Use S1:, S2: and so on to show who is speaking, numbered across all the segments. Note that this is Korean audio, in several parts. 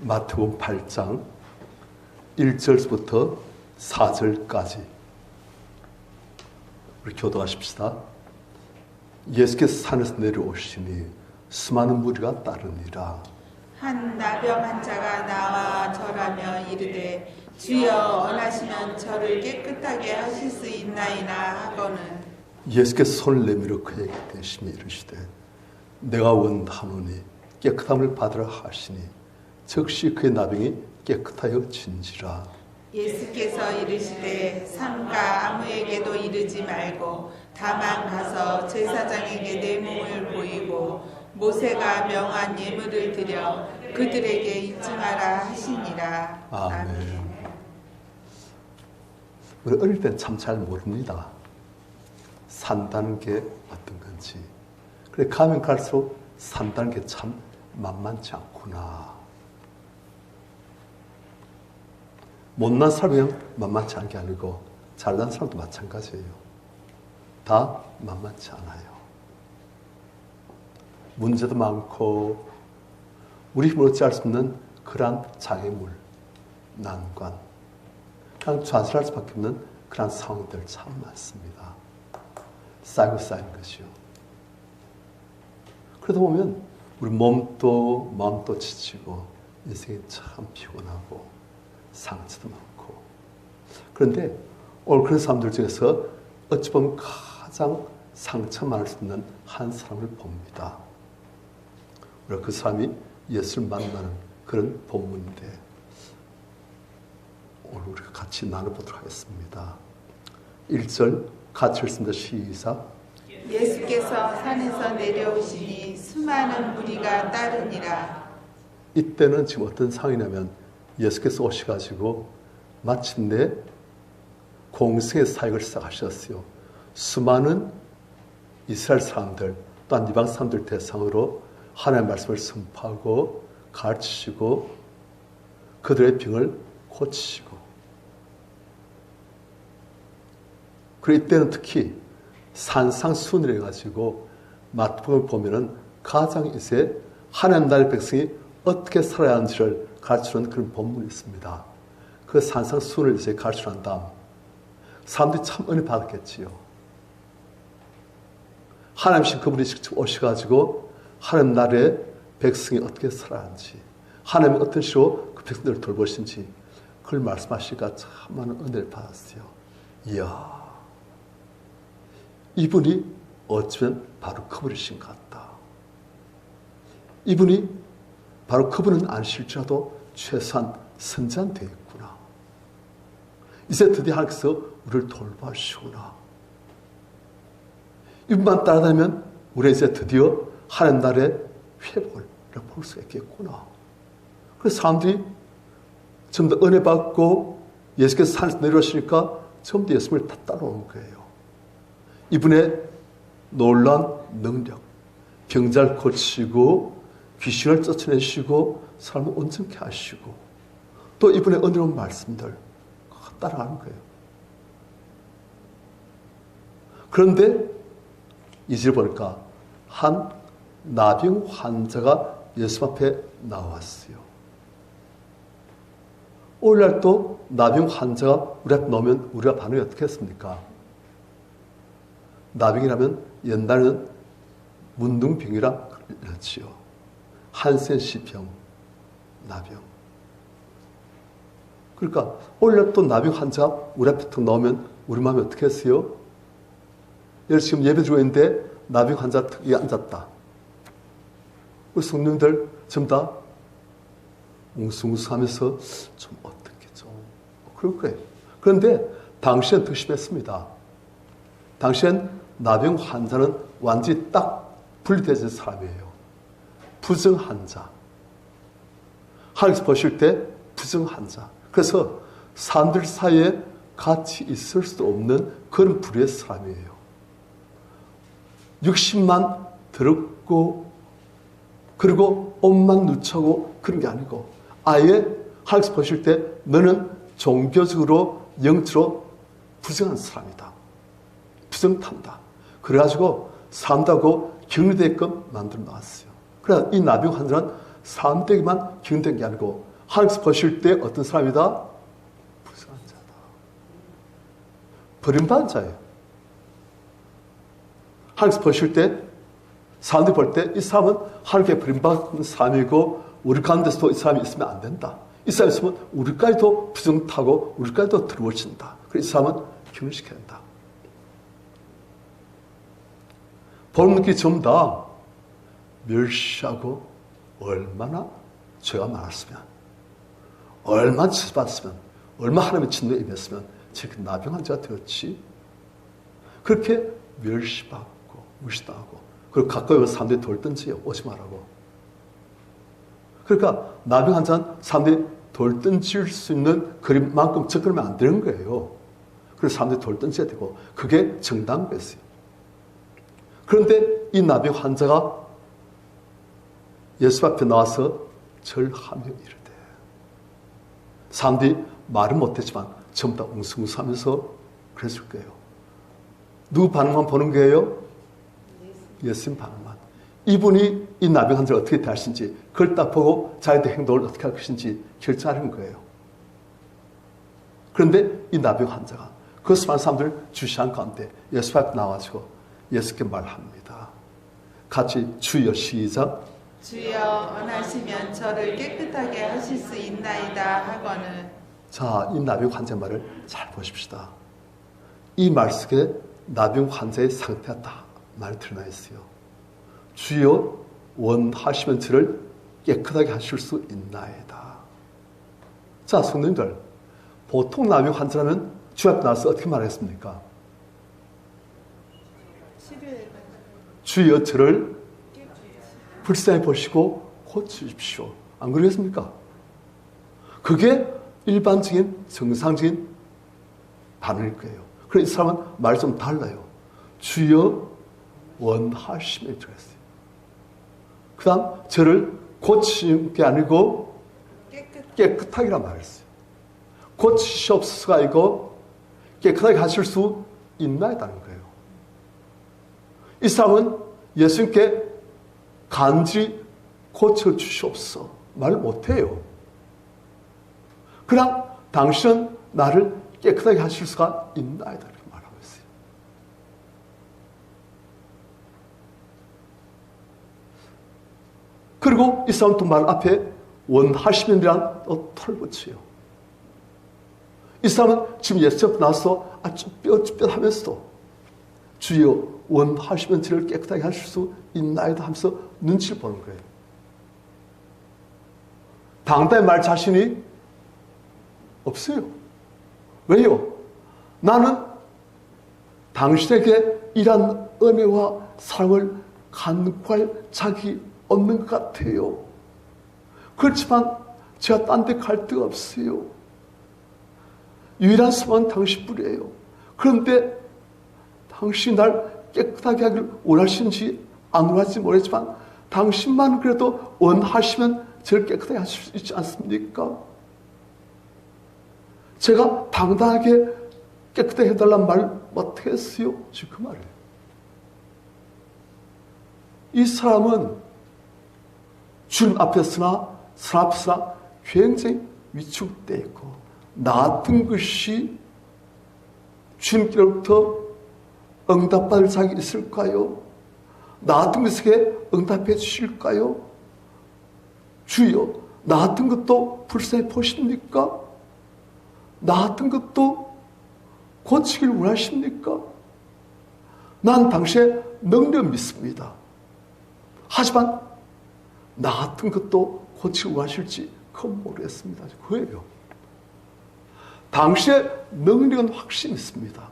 S1: 마태복음 8장 1절부터 4절까지 우리 교도하십시다. 예수께서 산에서 내려오시니 수많은 무리가 따르니라.
S2: 한 나병 환자가 나와 절하며 이르되 주여 원하시면 저를 깨끗하게 하실 수 있나이나 하거늘
S1: 예수께서 손을 내밀어 그에게 대시며 이르시되 내가 원하노니 깨끗함을 받으라 하시니 즉시 그의 나병이 깨끗하여진지라.
S2: 예수께서 이르시되 삼가 아무에게도 이르지 말고 다만 가서 제사장에게 내 몸을 보이고 모세가 명한 예물을 드려 그들에게 입증하라 하시니라.
S1: 아멘. 우리 어릴 땐 참 잘 모릅니다. 산다는 게 어떤 건지. 그래 가면 갈수록 산다는 게 참 만만치 않구나. 못난 사람이 그냥 만만치 않은 게 아니고 잘난 사람도 마찬가지예요. 다 만만치 않아요. 문제도 많고 우리 힘으로 어찌할 수 없는 그러한 장애물, 난관, 그냥 좌절할 수밖에 없는 그러한 상황들 참 많습니다. 쌓이고 쌓이는 것이요. 그러다 보면 우리 몸도 마음도 지치고 인생이 참 피곤하고 상처도 많고. 그런데 오늘 그런 사람들 중에서 어찌 보면 가장 상처 많을 수 있는 한 사람을 봅니다. 우리가 그 사람이 예수를 만나는 그런 본문인데 오늘 우리가 같이 나눠보도록 하겠습니다. 1절 같이 읽습니다. 시작.
S2: 예수께서 산에서 내려오시니 수많은 무리가 따르니라.
S1: 이때는 지금 어떤 상황이냐면 예수께서 오셔가지고 마침내 공생의 사역을 시작하셨어요. 수많은 이스라엘 사람들 또한 이방 사람들 대상으로 하나님의 말씀을 선포하고 가르치시고 그들의 병을 고치시고, 그리고 이때는 특히 산상수훈을 해가지고 마태복음을 보면은 가장 이제 하나님 나라의 백성이 어떻게 살아야 하는지를 가르치는 그런 본문이 있습니다. 그 산상수훈을 이제 가르치고 난 다음 사람들이 참 은혜 받았겠지요. 하나님신 그분이 직접 오셔가지고 하나님 나라의 백성이 어떻게 살아야 하는지, 하나님이 어떤 식으로 그 백성들을 돌보신지 그걸 말씀하시니까 참 많은 은혜를 받았어요. 이야, 이분이 어쩌면 바로 그분이신 것 같다. 이분이 바로 그분은 아니실지라도 최소한 선지자는 되겠구나. 이제 드디어 하나님께서 우리를 돌봐주시구나. 이분만 따라다니면 우리가 이제 드디어 하나님 나라의 회복을 볼 수 있겠구나. 그래서 사람들이 전부 다 은혜 받고 예수께서 산에서 내려오시니까 전부 다 예수님을 다 따라오는 거예요. 이분의 놀라운 능력, 병자를 고치시고 귀신을 쫓아내시고 사람을 온전케 하시고 또 이분의 은혜로운 말씀들 따라가는 거예요. 그런데 이제 보니까 한 나병 환자가 예수 앞에 나왔어요. 오늘날 또 나병 환자가 우리 앞에 나오면 우리가 반응이 어떻게 했습니까? 나병이라면 옛날에는 문둥병이라 그랬지요. 한센시병, 나병. 그러니까 오늘 또 나병 환자가 우리 앞에 턱 나오면 우리 마음이 어떻게 했어요? 예를 지금 예배 드리고 있는데 나병 환자 턱에 앉았다. 우리 성령들 전부 다 웅숭웅숭하면서 좀 어떻게 좀 그럴 거예요. 그런데 당시엔 더 심했습니다. 당시엔 나병 환자는 완전히 딱 분리되는 사람이에요. 부정 환자. 하나님께서 보실 때 부정 환자. 그래서 사람들 사이에 같이 있을 수도 없는 그런 부류의 사람이에요. 육신만 더럽고 그리고 옷만 누차고 그런 게 아니고 아예 하나님께서 보실 때 너는 종교적으로 영적으로 부정한 사람이다. 부정탄다. 그래가지고 사람들하고 격리되게끔 만들어 놨어요. 그래서 이 나병 환자는 사람들에게만 격리된 게 아니고 하나님께서 보실 때 어떤 사람이다? 불쌍한 자다. 버림받은 자예요. 하나님께서 보실 때, 사람들이 볼 때 이 사람은 하나님께 버림받은 사람이고 우리 가운데서도 이 사람이 있으면 안 된다. 이 사람이 있으면 우리까지도 부정타고 우리까지도 두려워진다. 그래서 이 사람은 균일시켜야 된다. 보는 느낌이 전부 다 멸시하고 얼마나 죄가 많았으면, 얼마나 치받았으면, 얼마나 하나님의 진노에 임했으면 저렇게 나병한 자가 되었지. 그렇게 멸시받고 무시당하고 그리고 가까이 오는 사람들이 돌든지 오지 말라고. 그러니까 나병한 자는 사람들이 돌든지일 수 있는 그림만큼 접근하면 안 되는 거예요. 그래서 사람들이 돌든지야 되고 그게 정당한 거였어요. 그런데 이 나병 환자가 예수 앞에 나와서 절하며 이르되, 사람들이 말은 못했지만 전부 다 웅성웅성하면서 그랬을 거예요. 누구 반응만 보는 거예요? 예수님 반응만. 이분이 이 나병 환자를 어떻게 대하시는지 그걸 딱 보고 자기들 행동을 어떻게 할 것인지 결정하는 거예요. 그런데 이 나병 환자가 그 수많은 사람들을 주시한 가운데 예수 앞에 나와가지고 예수께 말합니다. 같이 주여 시작.
S2: 주여 원하시면 저를 깨끗하게 하실 수 있나이다 하거늘.
S1: 자, 이 나병 환자의 말을 잘 보십시다. 이 말 속에 나병 환자의 상태가 다 많이 드러나 있어요. 주여 원하시면 저를 깨끗하게 하실 수 있나이다. 자, 성도님들, 보통 나병 환자라면 주 앞에 나와서 어떻게 말했습니까? 주여 저를 불쌍히 보시고 고치십시오. 안 그러겠습니까? 그게 일반적인 정상적인 반응일 거예요. 그래서 이 사람은 말이 좀 달라요. 주여 원하시면 들어갔어요. 그 다음 저를 고치는 게 아니고 깨끗하게란 말했어요. 고치시옵소서가 아니고 깨끗하게 하실 수 있나이다는 거예요. 이 사람은 예수님께 간절히 고쳐주시옵소서 말 못해요. 그냥 당신은 나를 깨끗하게 하실 수가 있나이다 이렇게 말하고 있어요. 그리고 이 사람 또 말 앞에 원하시면이란 털 붙여요. 이 사람은 지금 예수 앞에 나와서 쭈뼛쭈뼛 하면서도 주여 원하시면 저를 깨끗하게 하실 수 있나이다 하면서 눈치를 보는 거예요. 당당히 말 자신이 없어요. 왜요? 나는 당신에게 이런 은혜와 사랑을 간구할 자격이 없는 것 같아요. 그렇지만 제가 딴 데 갈 데가 없어요. 유일한 소망은 당신뿐이에요. 그런데 당신이 날 깨끗하게 하길 원하시는지 안 원하시는지 모르겠지만 당신만 그래도 원하시면 저를 깨끗하게 하실 수 있지 않습니까? 제가 당당하게 깨끗하게 해달라는 말 못했어요. 지금 그 말이에요. 이 사람은 주님 앞에서나 사람 앞에서나 굉장히 위축되어 있고 나았던 것이 주님께로부터 응답받을 자격이 있을까요? 나았던 것에게 응답해 주실까요? 주여, 나았던 것도 불쌍히 보십니까? 나았던 것도 고치길 원하십니까? 난 당신의 능력 믿습니다. 하지만 나았던 것도 고치길 원하실지 그건 모르겠습니다. 그거예요. 당신의 능력은 확실히 있습니다.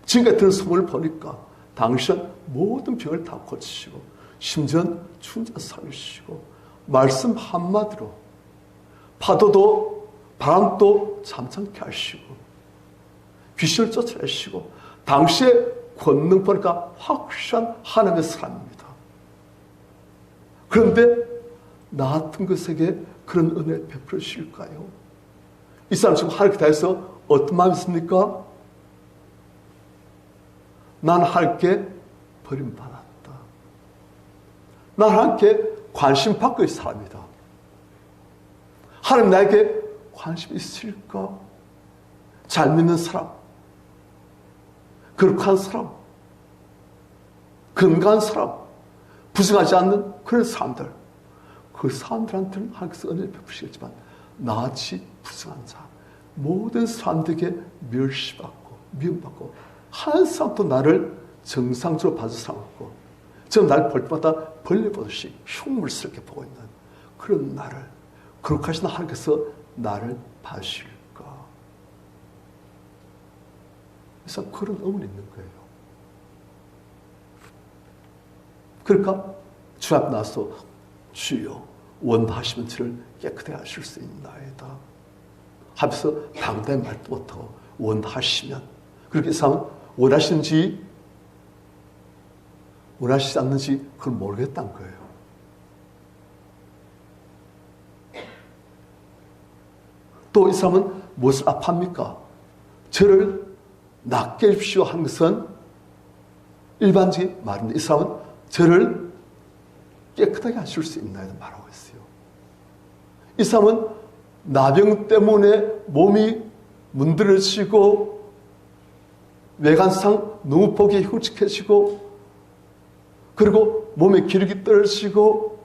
S1: 지금까지 들은 소문을 보니까 당신은 모든 병을 다 고치시고 심지어는 죽은 자 살리시고 말씀 한마디로 파도도 바람도 잠잠케 하시고 귀신을 쫓아내시고 당시의 권능 보니까 확실한 하나님의 사람입니다. 그런데 나 같은 것에게 그런 은혜 베풀어 주실까요? 이 사람 지금 하나님께 대해서 어떤 마음이 있습니까? 난 하나님께 버림받았다. 난 하나님께 관심 받고 있는 사람이다. 하나님 나에게 관심이 있을까? 잘 믿는 사람, 거룩한 사람, 건강한 사람, 부정하지 않는 그런 사람들, 그 사람들한테는 하나님께서 은혜를 베푸시겠지만 나같이 부정한 자, 모든 사람들에게 멸시받고 미움받고 한 사람도 나를 정상적으로 봐줄 사람 없고 저 날 볼 때마다 벌레 보듯이 흉물스럽게 보고 있는 그런 나를 거룩하신 하나님께서 나를 봐주실까? 그래서 그런 의문이 있는 거예요. 그러니까 주 앞에 나서 주여 원하시면 저를 깨끗하게 하실 수 있나이다 하면서 당당히 말도 못하고 원하시면 그렇게 해서 원하시는지 원하시지 않는지 그걸 모르겠다는 거예요. 또 이 사람은 무엇을 아파합니까? 저를 낫게 해주십시오 하는 것은 일반적인 말인데 이 사람은 저를 깨끗하게 하실 수 있나요? 말하고 있어요. 이 사람은 나병 때문에 몸이 문드러지고 외관상 너무 보기 흉측해지고 그리고 몸의 기력이 떨어지고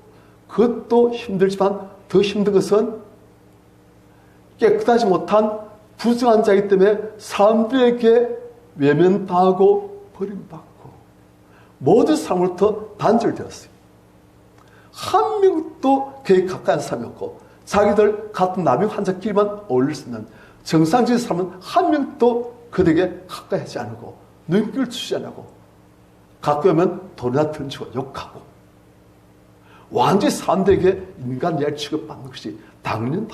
S1: 그것도 힘들지만 더 힘든 것은 깨끗하지 못한 부정한 자이기 때문에 사람들에게 외면당하고 버림받고 모든 사람으로부터 단절되었어요. 한 명도 그에 가까운 사람이 없고 자기들 같은 나병 환자끼리만 어울릴 수 있는 정상적인 사람은 한 명도 그들에게 가까이 하지 않고 눈길을 주지 않고 가까이 오면 돈이나 던지고 욕하고 완전히 사람들에게 인간 이야기를 취급받는 것이 당연한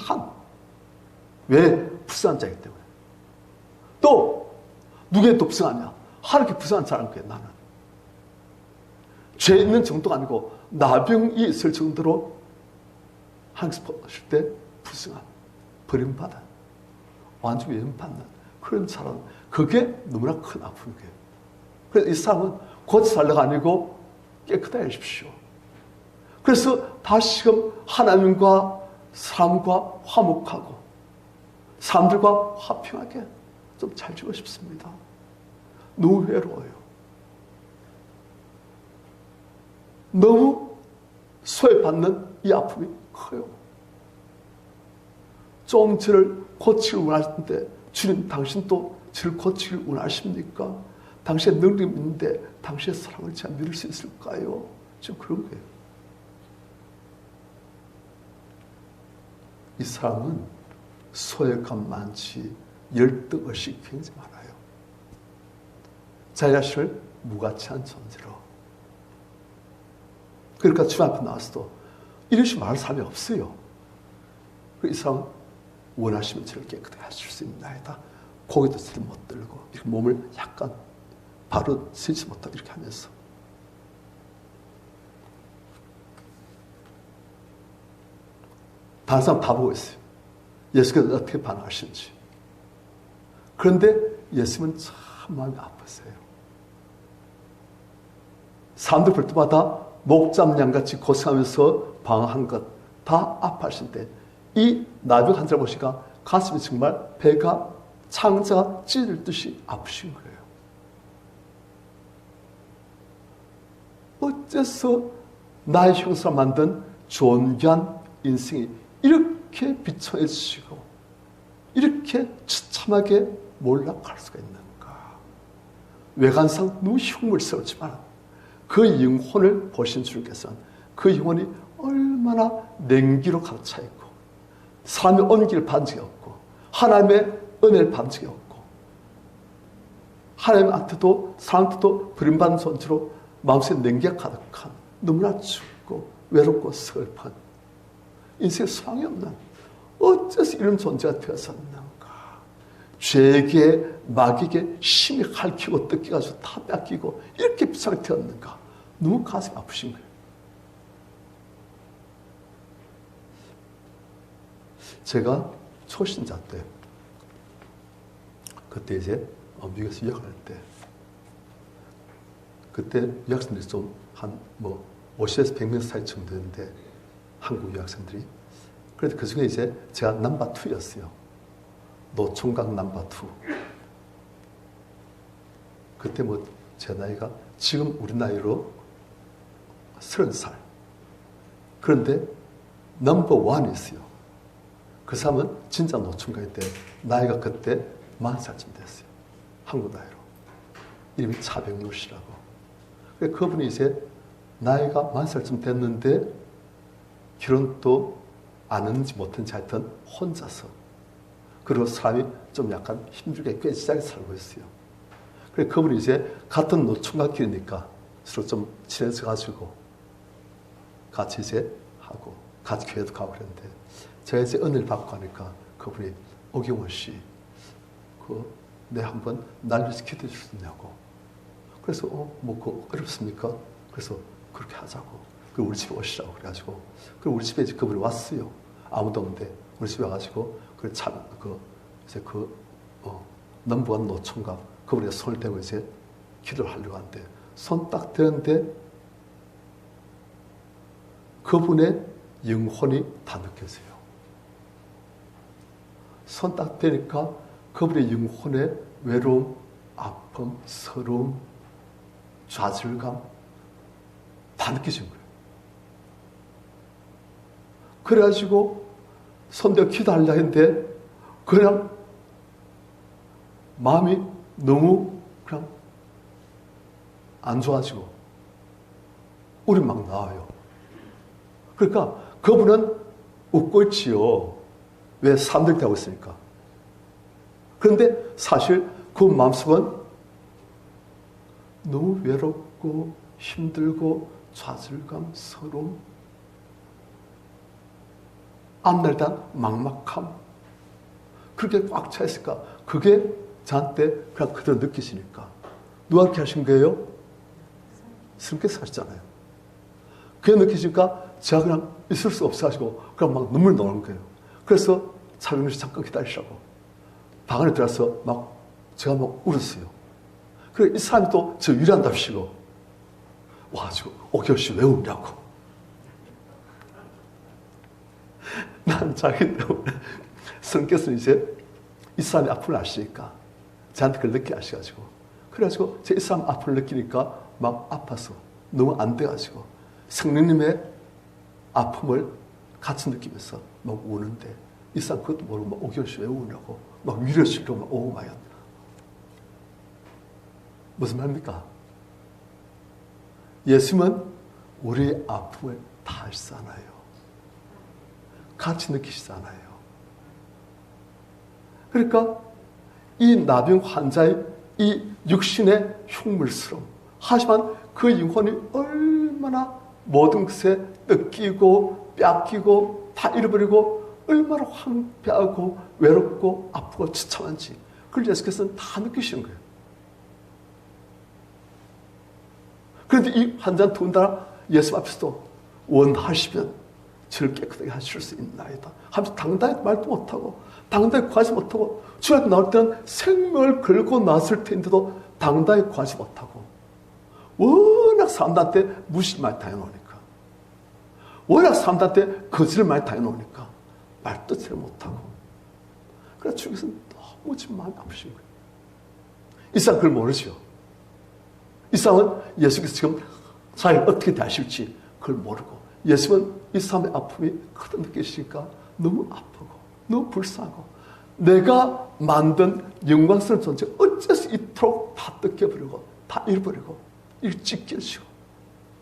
S1: 왜? 불쌍한 자이기 때문에. 또 누구에 또 불쌍하냐? 하나님께 불쌍한 자라는 거예요. 나는 죄 있는 정도가 아니고 나병이 있을 정도로 하나님께서 보실 때 불쌍한 버림받은 완전히 외면받는 그런 사람 그게 너무나 큰 아픈 거예요. 그래서 이 사람은 고쳐 살려가 아니고 깨끗하게 해주십시오. 그래서 다시금 하나님과 사람과 화목하고 사람들과 화평하게 좀 잘 지고 싶습니다. 너무 외로워요. 너무 소외받는 이 아픔이 커요. 좀 저를 고치길 원하시는데 주님 당신도 저를 고치길 원하십니까? 당신의 능력이 있는데 당신의 사랑을 제가 믿을 수 있을까요? 지금 그런 거예요. 이 사람은 소외감 많지 열등의식이 굉장히 많아요. 자기 자신을 무가치한 존재로. 그러니까 주 앞에 나와서도 이러시 말할 사람이 없어요. 이 사람은 원하시면 저를 깨끗하게 하실 수 있나이다. 고개도 제대로 못 들고 이렇게 몸을 약간 바로 서지 못하고 이렇게 하면서 다른 사람 다 보고 있어요. 예수께서 어떻게 반응하시는지. 그런데 예수님은 참 마음이 아팠어요. 사람들 볼 때마다 목잠양같이 고생하면서 방황한 것 다 아파하신데 이 나병 환자를 보시니까 가슴이 정말 배가 창자가 찢을 듯이 아프신 거예요. 어째서 나의 형상을 만든 존귀한 인생이 이렇게 비천해지고 이렇게 처참하게 몰락할 수가 있는가? 외관상 너무 흉물스럽지만 그 영혼을 보신 주님께서는 그 영혼이 얼마나 냉기로 가득 차 있고 사람의 온기를 받은 적이 없고 하나님의 은혜를 받은 적이 없고 하나님한테도 사람한테도 버림받은 존재로 마음속에 냉기가 가득한 너무나 춥고 외롭고 슬픈 인생에 소망이 없는 어째서 이런 존재가 되었었는가. 죄에게 마귀에게 심히 핥히고 뜯겨가지고 다 뺏기고 이렇게 비참하게 되었는가. 너무 가슴이 아프신 거예요. 제가 초신자 때 그때 이제 미국에서 유학할 때 그때 유학생들이 좀 한 50에서 100명 사이 정도 되는데 한국 유학생들이 그래서 그 중에 이제 제가 넘버 2였어요. 노총각 넘버 2. 그때 뭐 제 나이가 지금 우리 나이로 30살. 그런데 넘버 1이 있어요. 그 사람은 진짜 노총각인데 나이가 그때 40살쯤 됐어요. 한국 나이로. 이름이 차병로 씨라고. 그분이 이제 나이가 40살쯤 됐는데 결혼도 안 했는지 못했는지 하여튼 혼자서. 그리고 사람이 좀 약간 힘들게 꾀지하게 살고 있어요. 그래 그분이 이제 같은 노총각끼리니까 서로 좀 친해져가지고 같이 이제 하고 같이 교회도 가고 그랬는데 제가 이제 은혜를 받고 하니까 그분이 오경원 씨, 내 한번 날 위해서 기도해 줄 수 있냐고. 그래서 뭐 어렵습니까? 그래서 그렇게 하자고. 그리고 우리 집에 오시라고 그래가지고 그리고 우리 집에 이제 그분이 왔어요. 아무도 없는데 우리 집에 와가지고 넘버원 노총각 그분이 손을 대고 이제 기도를 하려고 하는데 손 딱 대는데 그분의 영혼이 다 느껴져요. 손 딱 대니까 그분의 영혼의 외로움, 아픔, 서러움, 좌절감 다 느껴진 거예요. 그래가지고 손대고 기도하려고 했는데 그냥 마음이 너무 그냥 안 좋아지고 울이 막 나와요. 그러니까 그분은 웃고 있지요. 왜? 사람들 대하고 있으니까. 그런데 사실 그 마음속은 너무 외롭고 힘들고 좌절감, 서러움, 앞날에 대한 막막함 그렇게 꽉 차 있을까? 그게 저한테 그냥 그대로 느끼시니까. 누가 그렇게 하신 거예요? 스님께서 하셨잖아요. 그게 느끼시니까 제가 그냥 있을 수 없어가지고 그냥 막 눈물 나오는 거예요. 그래서 차병로 씨 잠깐 기다리시라고 방 안에 들어가서 제가 막 울었어요. 그래 이 사람이 또 저 위로한답시고 와가지고 오경원 씨 왜 우냐고. 난 자기 때문에 스님께서는 이제 이 사람이 아픔을 아시니까 저한테 그걸 느끼게 하셔가지고 그래가지고 제 이 사람 아픔을 느끼니까 막 아파서 너무 안 돼가지고 성령님의 아픔을 같이 느끼면서 막 우는데 이 사람 그것도 모르고 막 오경원 씨 왜 우냐고 막 위로시려고 막 오고 마요. 무슨 말입니까? 예수님은 우리의 아픔을 다 아시잖아요. 같이 느끼시잖아요. 그러니까 이 나병 환자의 이 육신의 흉물스러움 하지만 그 영혼이 얼마나 모든 것에 뜯기고 뺏기고 다 잃어버리고 얼마나 황폐하고 외롭고 아프고 처참한지 그걸 예수께서는 다 느끼시는 거예요. 그런데 이 환자는 더군다나 예수 앞에서도 원하시면 저를 깨끗하게 하실 수 있나이다 하면서 당당히 말도 못하고 당당히 구하지 못하고 주 앞에 나올 때는 생명을 걸고 나왔을 텐데도 당당히 구하지 못하고 워낙 사람들한테 무시를 많이 당해놓으니까 워낙 사람들한테 거짓을 많이 당해놓으니까 말뜻을 못하고 그래서 주께서는 너무 지금 마음이 아프신 거예요. 이 사람 그걸 모르죠. 이 사람은 예수께서 지금 자기를 어떻게 대하실지 그걸 모르고 예수는 이 사람의 아픔이 크게 느끼시니까 너무 아프고 너무 불쌍하고 내가 만든 영광스러운 존재 어째서 이토록 다 뜯겨버리고 다 잃어버리고 이렇게 찢겨지고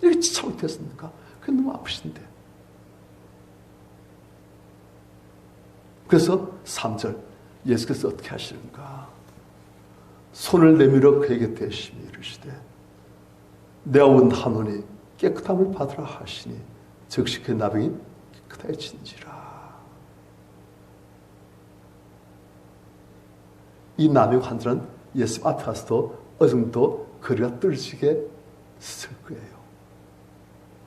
S1: 이렇게 지참이 됐습니까? 그게 너무 아프신데 그래서 3절 예수께서 어떻게 하시는가? 손을 내밀어 그에게 대시며 이르시되 내가 원하노니 깨끗함을 받으라 하시니 즉시 그 나병이 깨끗해진지라. 이 나병 환자는 예수 앞에 가서도 어느 정도 거리가 떨어지게 쓸 거예요.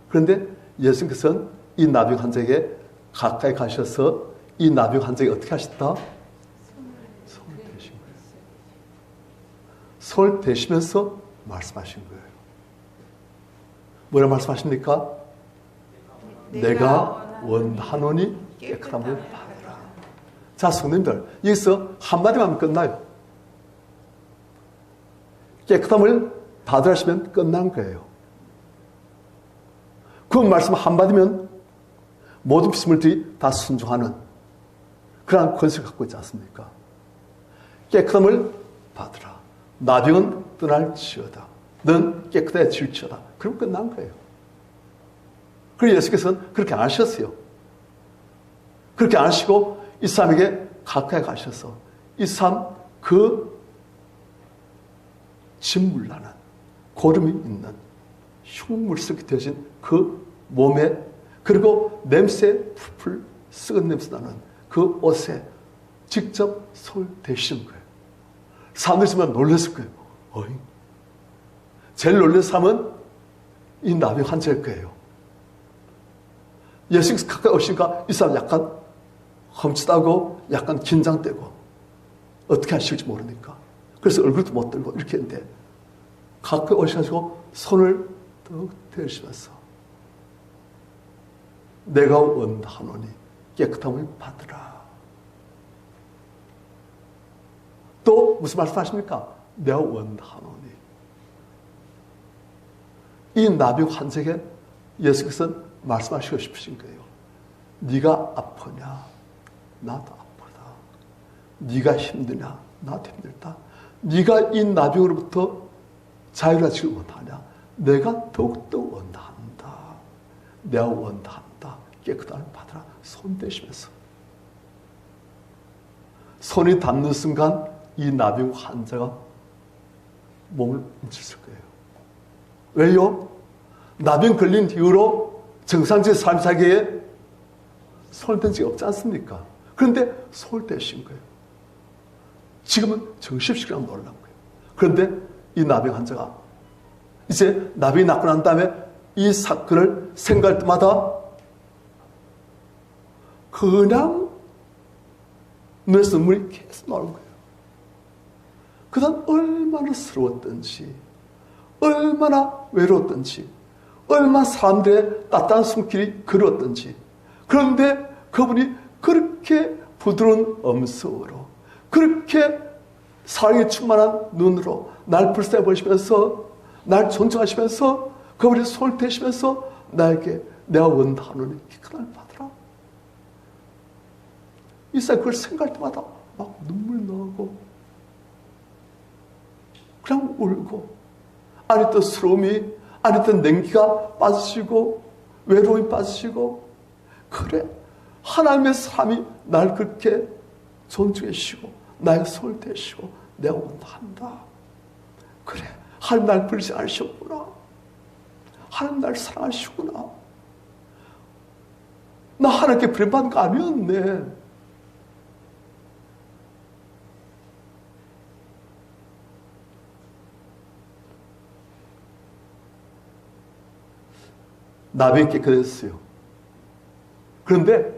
S1: 그런데 예수님께서는 이 나병 환자에게 가까이 가셔서 이 나병 환자에게 어떻게 하셨다? 손을 대신 거예요. 손을 대시면서 말씀하신 거예요. 뭐라 말씀하십니까? 내가 원하노니 깨끗함을 받으라. 자, 성도님들, 여기서 한마디만 하면 끝나요. 깨끗함을 받으라 하시면 끝난 거예요. 그 말씀 한마디면 모든 피조물들이 다 순종하는 그러한 권세를 갖고 있지 않습니까? 깨끗함을 받으라. 나병은 떠날지어다. 넌 깨끗해질지어다. 그럼 끝난 거예요. 그리고 예수께서는 그렇게 안 하셨어요. 그렇게 안 하시고 이 사람에게 가까이 가셔서 이 사람 그 진물나는 고름이 있는 흉물스럽게 되어진 그 몸에 그리고 냄새 풀풀 썩은 냄새 나는 그 옷에 직접 손을 대시는 거예요. 사람들이 정말 놀랐을 거예요. 어이. 제일 놀란 사람은 이 나병 환자일 거예요. 예수께서 가까이 오시니까 이 사람 약간 험칫하고 약간 긴장되고 어떻게 하실지 모르니까 그래서 얼굴도 못 들고 이렇게 했는데 가까이 오셔가지고 손을 더욱 대시면서 내가 원하노니 깨끗함을 받으라. 또 무슨 말씀하십니까? 내가 원하노니. 이 나병 환자에게 예수께서는 말씀하시고 싶으신 거예요. 네가 아프냐? 나도 아프다. 네가 힘드냐? 나도 힘들다. 네가 이 나병으로부터 자유로워지길 원하냐? 내가 더욱더 원한다. 내가 원한다. 깨끗함을 받으라. 손 대시면서. 손이 닿는 순간 이 나병 환자가 몸을 움츠렸을 거예요. 왜요? 나병 걸린 이후로 정상적인 삶 사기에 손을 댄 적이 없지 않습니까? 그런데 손을 대신 거예요. 지금은 정신없이라고 놀란 거예요. 그런데 이 나병 환자가 이제 나병이 낫고 난 다음에 이 사건을 생각할 때마다 그냥 눈에서 눈물이 계속 나오는 거예요. 그다음 얼마나 서러웠던지, 얼마나 외로웠던지, 얼마나 사람들의 따뜻한 숨길이 그리웠던지. 그런데 그분이 그렇게 부드러운 음성으로, 그렇게 사랑이 충만한 눈으로 날 불쌍해 보시면서, 날 존중하시면서, 그분이 손을 대시면서 나에게 내가 원하노니 깨끗함을 받으라. 이 사람 그걸 생각할 때마다 막 눈물 나고 그냥 울고 안에 있던 스러움이 안에 있던 냉기가 빠지시고 외로움이 빠지시고 그래 하나님의 사람이 날 그렇게 존중해 주시고 나의 손을 대시고 내가 원한다. 그래 하나님 날 버리지 않으셨구나. 하나님 날 사랑하시구나. 나 하나님께 버림받은 거 아니었네. 나병이 깨끗해졌어요. 그런데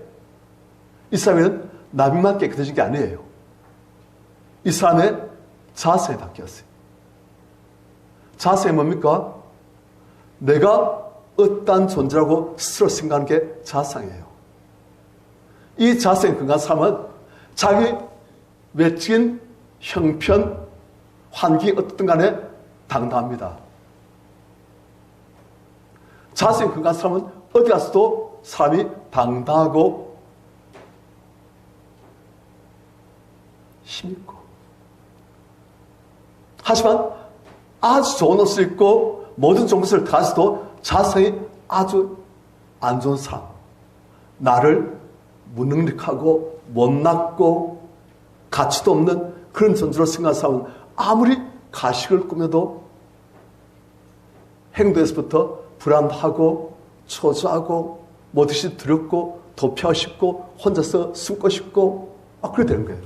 S1: 이 사람은 나병만 깨끗해진 게 아니에요. 이 사람의 자세가 바뀌었어요. 자세가 뭡니까? 내가 어떠한 존재라고 스스로 생각하는 게 자상이에요. 이 자세에 근거한 사람은 자기 외적인 형편, 환경이 어떻든 간에 당당합니다. 자세히 근거한 사람은 어디 가서도 사람이 당당하고 힘있고 하지만 아주 좋은 옷을 입고 모든 종것을 가서도 자세히 아주 안 좋은 사람, 나를 무능력하고 못났고 가치도 없는 그런 존재로 생각하는 사람은 아무리 가식을 꾸며도 행동에서부터 불안하고 초조하고 뭐든지 두렵고 도피하고 싶고 혼자서 숨고 싶고 그렇게 되는 거예요.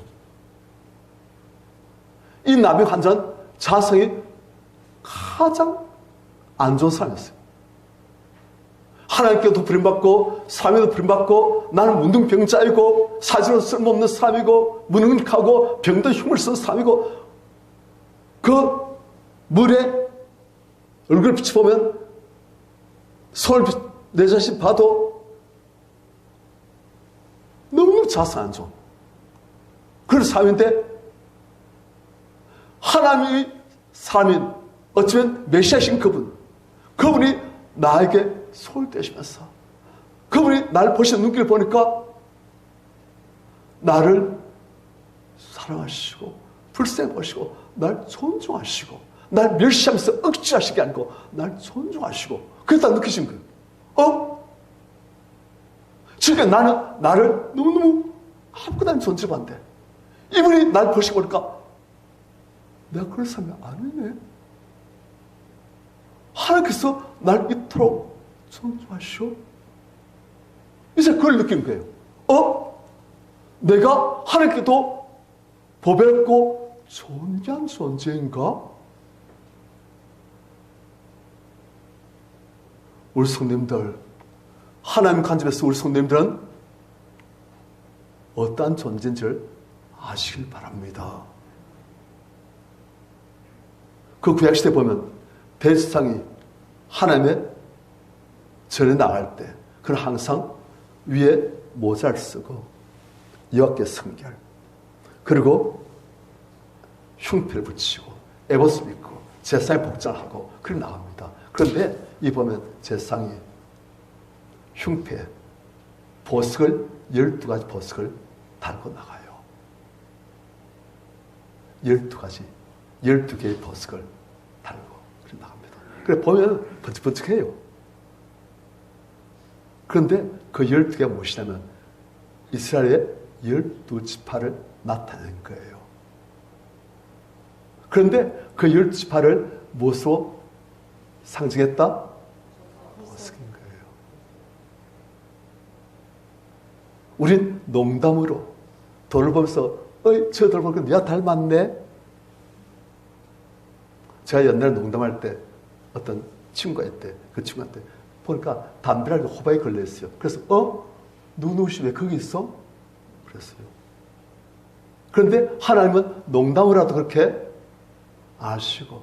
S1: 이 나병 환자는 자성이 가장 안 좋은 사람이었어요. 하나님께도 버림받고 사람에도 버림받고 나는 문둥병자이고 사지로 쓸모없는 사람이고 무능력하고 병든 흉을 쓴 사람이고 그 물에 얼굴을 비춰보면 손을 내 자신 봐도 너무너무 자상한 존. 그런 삶인데 하나님이 사람인 어쩌면 메시아신 그분이 나에게 손을 떼시면서 그분이 나를 보시는 눈길을 보니까 나를 사랑하시고 불쌍히 보시고 날 존중하시고 날 멸시하면서 억지하시는 게 아니고 날 존중하시고 그랬다 느끼신 거예요. 지금 나는 나를 너무너무 아무것도 아닌 존재로 봤는데 이분이 날 보시고 보니까 내가 그런 사람이 아니네. 하나님께서 날 이토록 존중하시오. 이제 그걸 느낀 거예요. 내가 하나님께도 보배롭고 존귀한 존재인가? 우리 성도님들, 하나님 간접에서 우리 성도님들은 어떠한 존재인지를 아시길 바랍니다. 그 구약시대 보면 대제사장이 하나님의 절에 나갈 때 그는 항상 위에 모자를 쓰고 여호와께 성결 그리고 흉패를 붙이고 에봇을 입고 제사장의 복장을 하고 그렇게 나갑니다. 그런데 이 보면 제사장이 흉패 보석을 12가지 보석을 달고 나가요. 12가지 12개의 보석을 달고 그렇게 나갑니다. 그래 보면 번쩍번쩍해요. 그런데 그 12개가 무엇이냐면 이스라엘의 12지파를 나타낸 거예요. 그런데 그 12지파를 무엇으로 상징했다? 보석인 거예요. 우린 농담으로 돌을 보면서 저 돌 보니까 내가 닮았네. 제가 옛날에 농담할 때 어떤 친구가 있대. 그 친구한테 보니까 담배를 호박에 걸려있어요. 그래서 누구시 왜 거기 있어? 그랬어요. 그런데 하나님은 농담으로라도 그렇게 아시고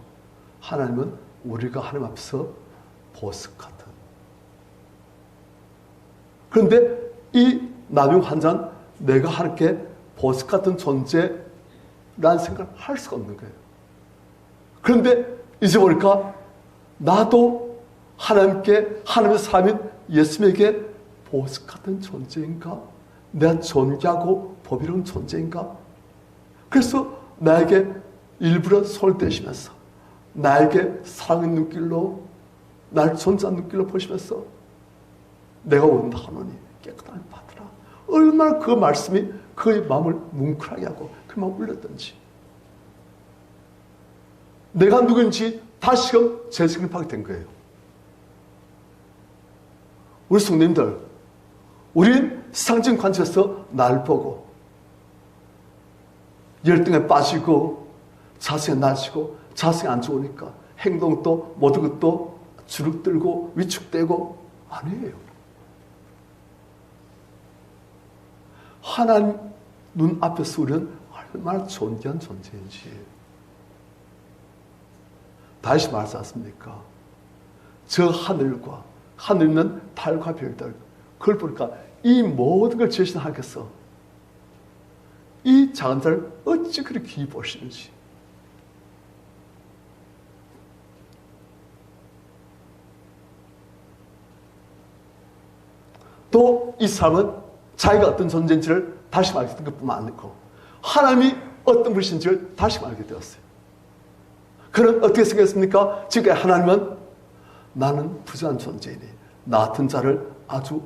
S1: 하나님은 우리가 하나님 앞에서 보석 같은. 그런데 이 나병 환자는 내가 하나님께 보석 같은 존재라는 생각을 할 수가 없는 거예요. 그런데 이제 보니까 나도 하나님께 하나님의 사람인 예수님에게 보석 같은 존재인가? 내가 존귀하고 보배로운 존재인가? 그래서 나에게 일부러 손을 떼시면서 나에게 사랑의 눈길로 날 존재한 눈길로 보시면서 내가 원하노니 깨끗함을 받으라. 얼마나 그 말씀이 그의 마음을 뭉클하게 하고 그 마음을 울렸던지 내가 누구인지 다시금 재생립하게 된 거예요. 우리 성도님들, 우린 상징 관점에서 날 보고 열등에 빠지고 자성에 낮이고 자성이 안 좋으니까 행동도 모든 것도 주눅들고 위축되고 아니에요. 하나님 눈앞에서 우리는 얼마나 존귀한 존재인지 다시 말하지 않습니까? 저 하늘과 하늘 있는 달과 별들 그걸 보니까 이 모든 걸 지으신 하나님께서 이 작은 자를 어찌 그렇게 귀히 보시는지 또 이 사람은 자기가 어떤 존재인지를 다시 알게 된 것뿐만 아니고 하나님이 어떤 분이신지를 다시 알게 되었어요. 그는 어떻게 생겼습니까? 지금까지 하나님은 나는 부자한 존재이니 나 같은 자를 아주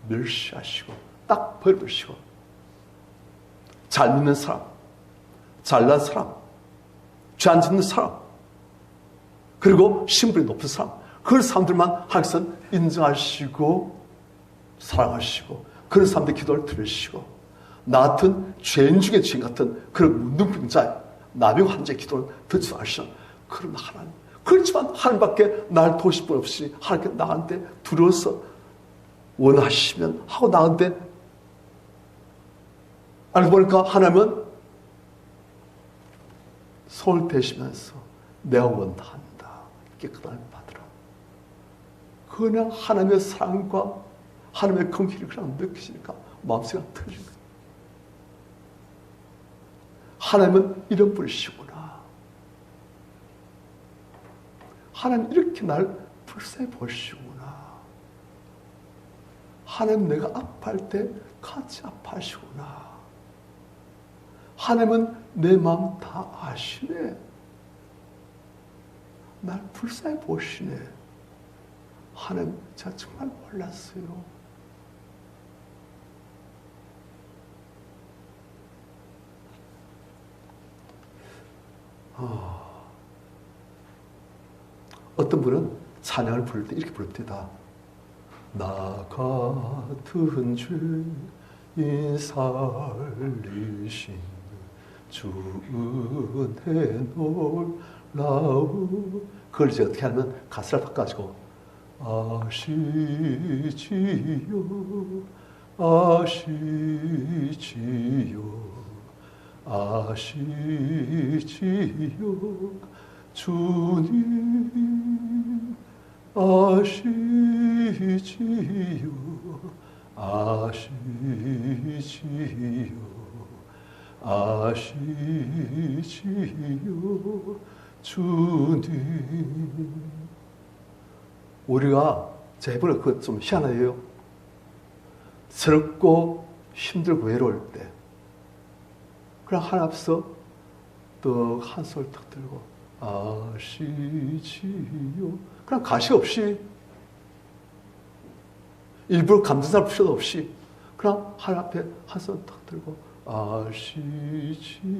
S1: 멸시하시고 딱 버려두시고 잘 믿는 사람, 잘난 사람, 죄 안 짓는 사람 그리고 신분이 높은 사람 그런 사람들만 하나님께서는 인정하시고 사랑하시고 그런 사람들 기도를 들으시고 나 같은 죄인 중에 죄인 같은 그런 문둥병자 나병 환자의 기도를 듣지 않으시는 그런 하나님. 그렇지만 하나님밖에 날 도우실 분 없이 하나님께 나한테 두려워서 원하시면 하고 나한테 알고 보니까 하나님은 손을 대시면서 내가 원한다. 깨끗함을 받으라. 그냥 하나님의 사랑과 하나님의 긍휼을 그냥 느끼시니까 마음속에 터진 거예요. 하나님은 이런 분이시구나. 하나님 이렇게 날 불쌍히 보시구나. 하나님 내가 아파할 때 같이 아파하시구나. 하나님은 내 마음 다 아시네. 날 불쌍히 보시네. 하나님 제가 정말 몰랐어요. 어떤 분은 찬양을 부를 때 이렇게 부릅니다. 나 같은 죄인 살리신 주 은혜 놀라우. 그걸 이제 어떻게 하면 가사를 바꿔가지고 아시지요 아시지요 주님 아시지요 주님. 우리가 제발 그거 좀 희한해요. 서럽고 힘들고 외로울 때 그냥 하나 앞서 또 한 손을 탁 들고 아시지요. 그냥 가시 없이 일부러 감정살 필요도 없이 그냥 하나 앞에 한 손을 탁 들고 아시지요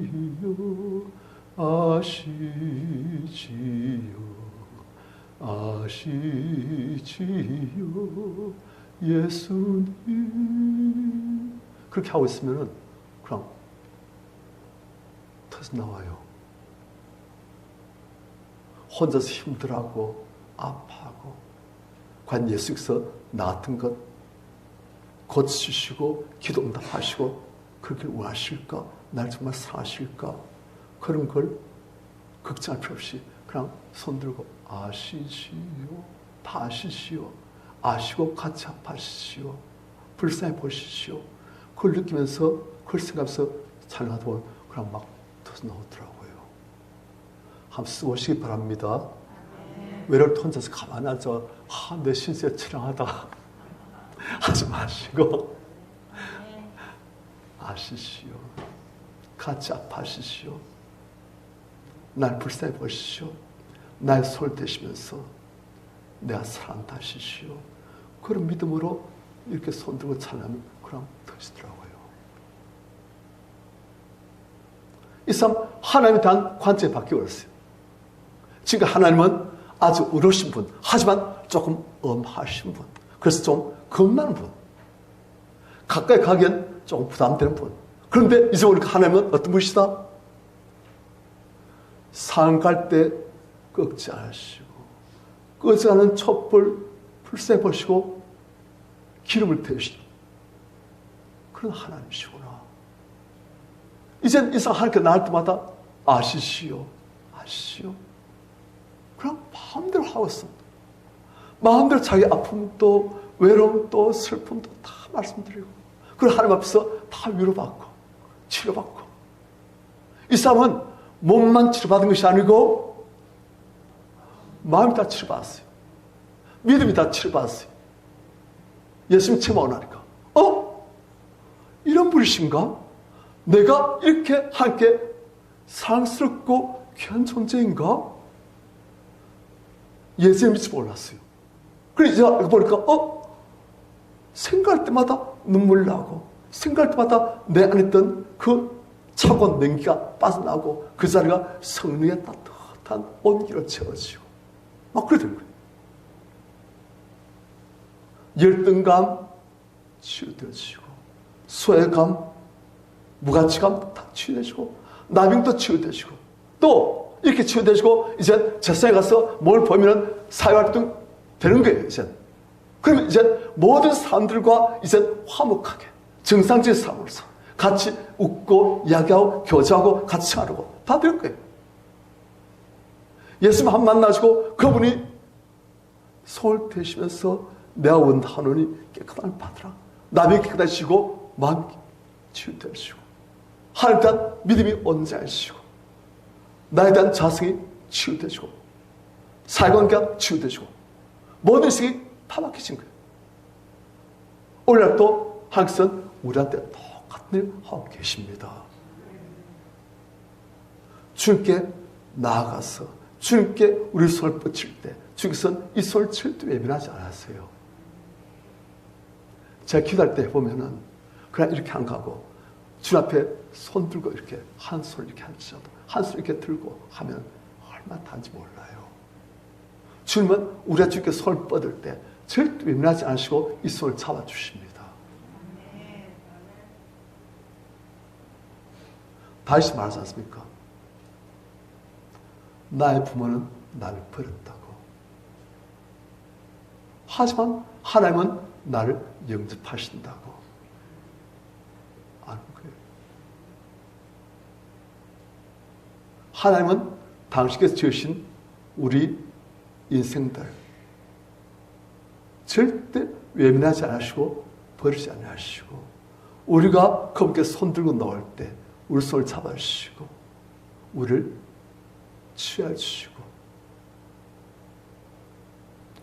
S1: 아시지요 예수님. 그렇게 하고 있으면 그냥 터져 나와요. 혼자서 힘들어하고 아파하고 과연 예수께서 나 같은 것 고치시고 기도 응답하시고 그렇게 원하실까? 날 정말 사랑하실까? 그런 걸 걱정할 필요 없이 그냥 손들고 아시지요. 다 아시지요. 아시고 같이 아파하시지요. 불쌍히 보시지요. 그걸 느끼면서 그걸 생각하면서 찬양하다 보면 그냥 막 터져 나오더라고요. 한번 써보시기 바랍니다. 외로울 때 혼자서 가만히 앉아 내 신세가 처량하다 하지 마시고 아시시오. 같이 아파하시시오. 날 불쌍히 보시시오. 날 손을 대시면서 내가 사랑한다 하시시오. 그런 믿음으로 이렇게 손들고 찬양하면 그냥 터지더라고요. 이 사람 하나님에 대한 관점이 바뀌어버렸어요. 지금 하나님은 아주 어려우신 분, 하지만 조금 엄하신 분, 그래서 좀 겁나는 분, 가까이 가기엔 조금 부담되는 분. 그런데 이제 우리 하나님은 어떤 분이시다? 상 갈 때 꺾지 않으시고 끄지 않은 촛불 불쌍히 보시고 기름을 태우시고 그런 하나님이시구나. 이젠 이 사람 하나님께 나갈 때마다 아시시오. 그냥 마음대로 하고 있습니다. 마음대로 자기 아픔도 외로움도 슬픔도 다 말씀드리고 그리고 하나님 앞에서 다 위로받고 치료받고. 이 사람은 몸만 치료받은 것이 아니고 마음이 다 치료받았어요. 믿음이 다 치료받았어요. 예수님 체험하니까 이런 분이신가? 내가 이렇게 함께 사랑스럽고 귀한 존재인가? 예수님 믿지 몰랐어요. 그래서 보니까 생각할 때마다 눈물 나고 생각할 때마다 내 안에 있던 그 차가운 냉기가 빠져나오고 그 자리가 성령의 따뜻한 온기로 채워지고 막 그래 되는 거예요. 열등감 치유되어지고 소외감, 무가치감 다 치유되어지고 나병도 치유되어지고 또 이렇게 치유되어지고 이제 제사에 가서 뭘 보면 사회활동 되는 거예요. 이제 그러면 이제 모든 사람들과 이제 화목하게 정상적인 삶으로서 같이 웃고 이야기하고 교제하고 같이 하고 다 될 거예요. 예수님 한 만나시고 그분이 손을 대시면서 내가 원하노니 깨끗함을 받으라. 남이 깨끗하시고 마음이 치유되시고 하나님에 대한 믿음이 온전해지고 나에 대한 자성이 치유되시고 사회관계가 치유되시고 모든 식이 다 바뀌신 거예요. 오늘날 또 하나님께서는 우리한테 똑같은 일을 하고 계십니다. 주님께 나아가서 주님께 우리 손을 뻗칠 때 주님께서는 이 손을 절대 외면하지 않았어요. 제가 기도할 때 보면은 그냥 이렇게 안 가고 주님 앞에 손 들고 이렇게 한 손을 이렇게 앉혀도 한 손을 이렇게 들고 하면 얼마나 단지 몰라요. 주님은 우리가 주님께 손을 뻗을 때 절대 외면하지 않으시고 이 손을 잡아주십니다. 다시 말하지 않습니까? 나의 부모는 나를 버렸다고. 하지만 하나님은 나를 영접하신다고. 아는 거예요. 하나님은 당신께서 지으신 우리 인생들 절대 외면하지 않으시고 버리지 않으시고 우리가 그분께 손 들고 나올 때 우리 손을 잡아주시고 우리를 취해 주시고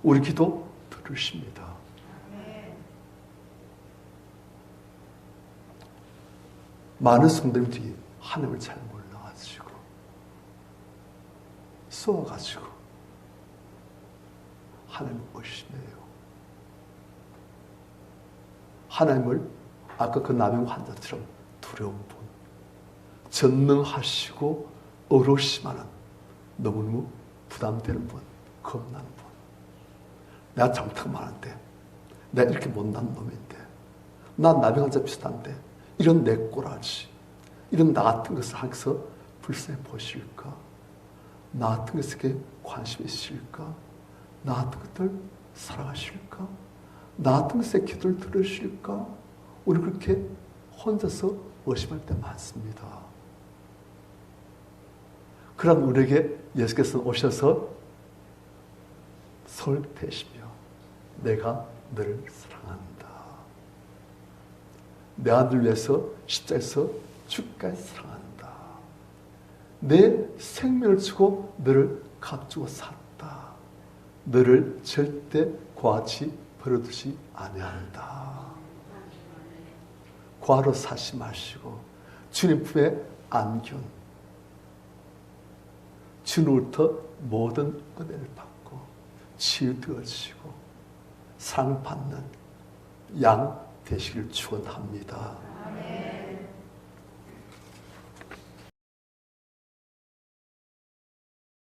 S1: 우리 기도 들으십니다. 많은 성도들이 하나님을 잘 몰라가지고 쏘아가지고 하나님을 의심해요. 하나님을 아까 그 남의 환자처럼 두려운 분, 전능하시고 어려우시마는 너무너무 부담되는 분, 겁나는 분. 내가 잘못한 거 많은데, 내가 이렇게 못난 놈인데, 난 남의 환자 비슷한데, 이런 내 꼬라지, 이런 나 같은 것을 하면서 불쌍히 보실까? 나 같은 것에게 관심이 있으실까? 나 같은 것들 사랑하실까? 나 같은 것에 기도를 들으실까? 우리 그렇게 혼자서 의심할 때 많습니다. 그런 우리에게 예수께서 오셔서 손을 대시며 내가 너를 사랑한다. 내가 너를 위해서 십자가에서 죽기까지 사랑한다. 내 생명을 주고 너를 값주고 샀다. 너를 절대 과하지 버려두지 아니한다. 과로 사시 마시고 주님 품에 안겨 주님으로부터 모든 은혜를 받고 치유되어지고 상 받는 양 되시길 축원합니다.